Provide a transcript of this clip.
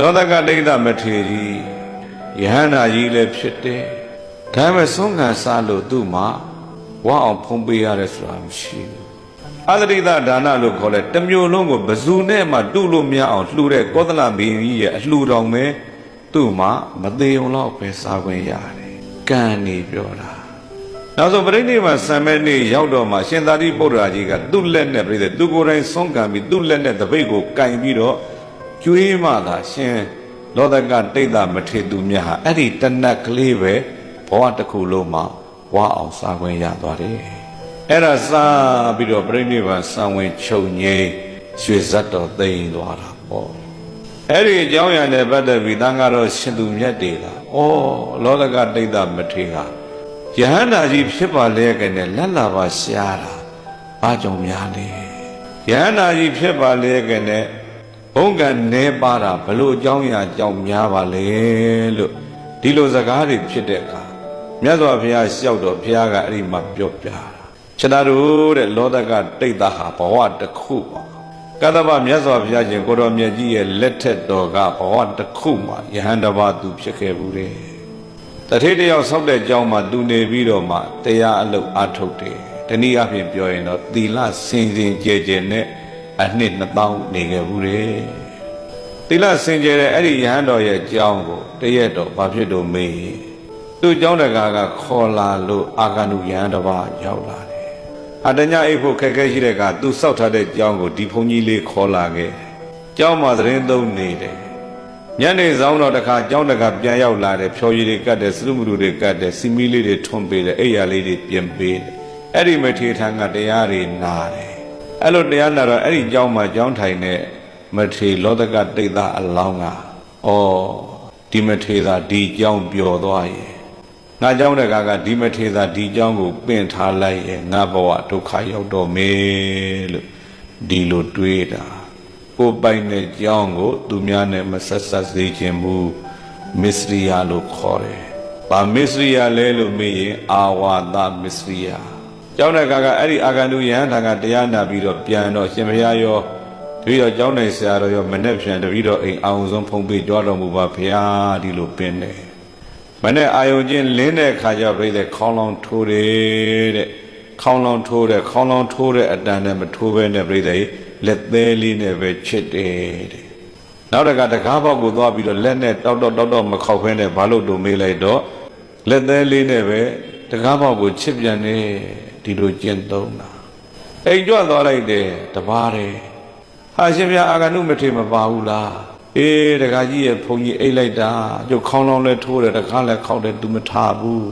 လောကဒိဋ္ဌမထေရီယဟန္တာကြီးလည်းဖြစ်တယ်ဒါပေမဲ့ဆုံးခံစားလို့သူ့မှာဝါအောင်ဖုံးပေးရတယ်ဆိုတာမရှိဘူးအသရိတဒါနလို့ခေါ်လဲတစ်မျိုးလုံးကိုဘယ်သူနဲ့မှတူလို့မရအောင်လှူတဲ့ကောသလဘီကြီးရဲ့အလှူတော်ပဲသူ့မှာမသေးုံတော့ပဲစားခွင့်ရတယ်ကံနေပြောတာနောက်ဆုံးပြိဋိဘံဆံမဲ့နေ့ရောက်တော့မှရှင်သာရိပုတ္တရာကြီးကသူ့လက်နဲ့ပြိတဲ့သူကိုယ်တိုင်ဆုံးခံပြီးသူ့လက်နဲ့တပိတ်ကိုကင်ပြီးတော့ကျွေးမှသာရှင်လောကဒိဋ္ဌမထေသူမြတ်ဟာအဲ့ဒီတနက်ကလေးပဲဘဝတစ်ခုလုံးမှာဝါအောင်စားခွင့်ရသွားတယ်အဲ့ဒါစားပြီးတော့ပြိဋိဘံဆံဝင်ချုပ်ငိမ့်ရွှေဇတ်တော်သိမ်းသွားတာပေါ့အဲ့ဒီအကြောင်းအရာနဲ့ပတ်သက်ပြီးတန်ကတော့ရှင်သူမြတ်တွေလားဩလောကဒိဋ္ဌမထေကယဟန္တာကြီးဖြစ်ပါလေကနဲ့လက်လာပါရှားတာဘာကြောင့်များလဲယဟန္တာကြီးဖြစ်ပါလေကနဲ့ဘုံကနဲပါတာဘလို့အကြောင်းအရာကြောင့်များပါလေလို့ဒီလိုစကားတွေဖြစ်တဲ့အခါမြတ်စွာဘုရားလျှောက်တော့ဘုရားကအဲ့ဒီမှာပြောပြတာခြေသားတို့တဲ့လောကဒိဋ္ဌဟာဘဝတစ်ခုပါကတ္တဗမြတ်စွာဘုရားရှင်ကိုတော်မြတ်ကြီးရဲ့လက်ထက်တော်ကဘဝတစ်ခုမှာယဟန်တစ်ပါးသူဖြစ်ခဲ့ဘူးတဲ့တထေးတယောက်ဆောက်တဲ့ကျောင်းမှာသူနေပြီးတော့မှတရားအလုပ်အားထုတ်တယ်တနည်းအားဖြင့်ပြောရင်တော့သီလစင်စင်ကြဲကြဲနဲ့အနှစ်2000နေခဲ့ဘူးတဲ့သီလစင်ကြဲတဲ့အဲ့ဒီယဟန်တော်ရဲ့ကျောင်းကိုတရက်တော့ဘာဖြစ်လို့မေးသူ့ကျောင်းတကာကခေါ်လာလို့အာဂန္တုယဟန်တစ်ပါးရောက်လာတယ်အတညအိပ်ဖို့ခက်ခဲရှိတဲ့ကသူစောက်ထားတဲ့ကျောင်းကိုဒီဘုန်းကြီးလေးခေါ်လာခဲ့ကျောင်းမှာသတင်းသုံးနေတယ်ညနေဆောင်တော့တခါကျောင်းတကာပြန်ရောက်လာတယ်ဖြော်ရည်တွေကတ်တယ်စလူမလူတွေကတ်တယ်စီမီလေးတွေထွန်းပေးတယ်အိယာလေးတွေပြင်ပေးတယ်အဲ့ဒီမထေထံကတရားတွေနာတယ်အဲ့လိုတရားနာတော့အဲ့ဒီကျောင်းမှာကျောင်းထိုင်တဲ့မထေလောကဒိဋ္ဌအလောင်းကဩဒီမထေသာဒီကျောင်းပျော်သွားရဲ့ငါเจ้าတကာကဒီမထေသာဒီเจ้าကိုပင့်ထားလိုက်ရဲ့ငါဘဝဒုက္ခရောက်တော့မေလို့ဒီလိုတွေးတာကိုပိုင်တဲ့เจ้าကိုသူများနဲ့မဆက်ဆက်စေခြင်းမူမစ္စရိယလို့ခေါ်တယ်။ဘာမစ္စရိယလဲလို့မေးရင်အာဝါသမစ္စရိယเจ้าတကာကအဲ့ဒီအာဂန္တုယဟန်ထာကတရားနာပြီးတော့ပြန်တော့ရှင်ဘုရားရောတပည့်တော်เจ้าနိုင်ဆရာတော်ရောမနဲ့ပြန်တပည့်တော်အိမ်အောင်ဆုံးဖုံးပေးကြွတော်မူပါဘုရားဒီလိုပင်တယ်မနဲ့အာယုံချင်းလင်းတဲ့ခါကျပြိတဲ့ခေါင်းလောင်းထိုးတယ်တဲ့ခေါင်းလောင်းထိုးတဲ့အတန်နဲ့မထိုးဘဲနဲ့ပြိတဲ့လက်သေးလေးနဲ့ပဲချစ်တယ်တဲ့နောက်တကားပေါက်ကိုသွားပြီးတော့လက်နဲ့တောက်မခောက်ဖဲနဲ့ဘာလို့တို့မေးလိုက်တော့လက်သေးလေးနဲ့ပဲတကားပေါက်ကိုချစ်ပြန်နေဒီလိုကျင့်သုံးတာအိမ်ကြွသွားလိုက်တယ်တပါးတယ်ဟာရှင်ဗျာအာဂန္တုမထေမပါဘူးလားအေးတကားကြီးရဲ့ဘုန်းကြီးအိတ်လိုက်တာကျုပ်ခေါင်းလောင်းလဲထိုးတယ်တကားလဲခောက်တယ်သူမထဘူး